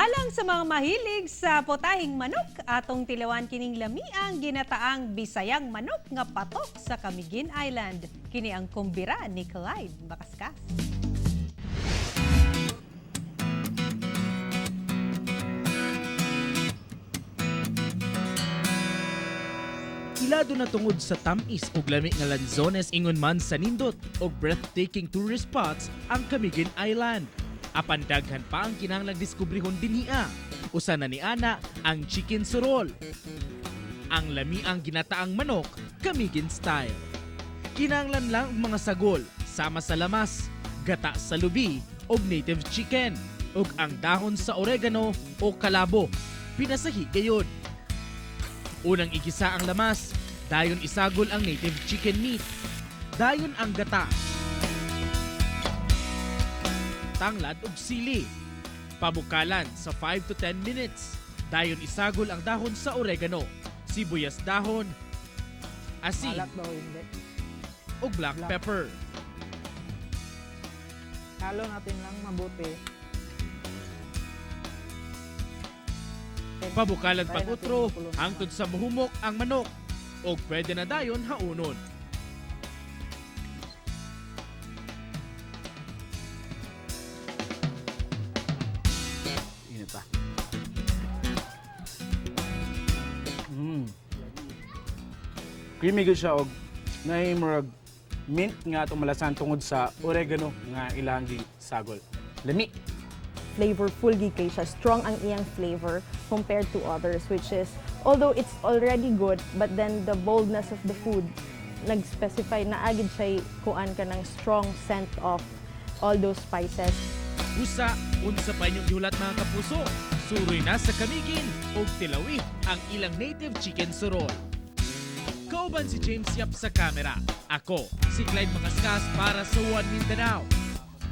Alang sa mga mahilig sa putaheng manok, atong tilawan kining lami-ang Ginataang Bisayang Manok nga patok sa Camiguin Island. Kini ang kumbira ni Clyde Makaskas. Ilado na tungod sa tamis ug lami nga lanzones ingon man sa nindot og breathtaking tourist spots ang Camiguin Island. Apan daghan pa ang kinahanglang diskubrihon dinhiya. Usa na ni ana ang chicken surol. Ang lami-ang ginataang manok, Camiguin style. Kinahanglan lang og mga sagol sama sa lamas, gata sa lubi ug native chicken ug ang dahon sa oregano o kalabo. Pinasahi gayud. Unang igisa ang lamas, dayon isagol ang native chicken meat. Dayon ang gata, tanglad ug sili. Pabukalan sa 5 to 10 minutes. Dayon isagol ang dahon sa oregano, sibuyas dahon, asin Malat daw hindi. ug black pepper. Halo natin lang mabuti. Pabukalan pag-utro hangtod sa muhumok ang manok ug pwede na dayon haunon. Init pa. Creamy gud siya og naimurag mint nga atong malasan tungod sa oregano nga ilang sagol. Lami. Flavorful gikay siya, strong ang iyang flavor compared to others, which is, although it's already good, but then the boldness of the food, nag-specify na agad siya kuan ka ng strong scent of all those spices. Usa, unsa pa inyong gihulat mga kapuso? Suroy na sa Camiguin ug tilawi ang ilang native chicken surol. Kauban si James Yap sa kamera. Ako, si Clyde Makaskas para sa One Mindanao.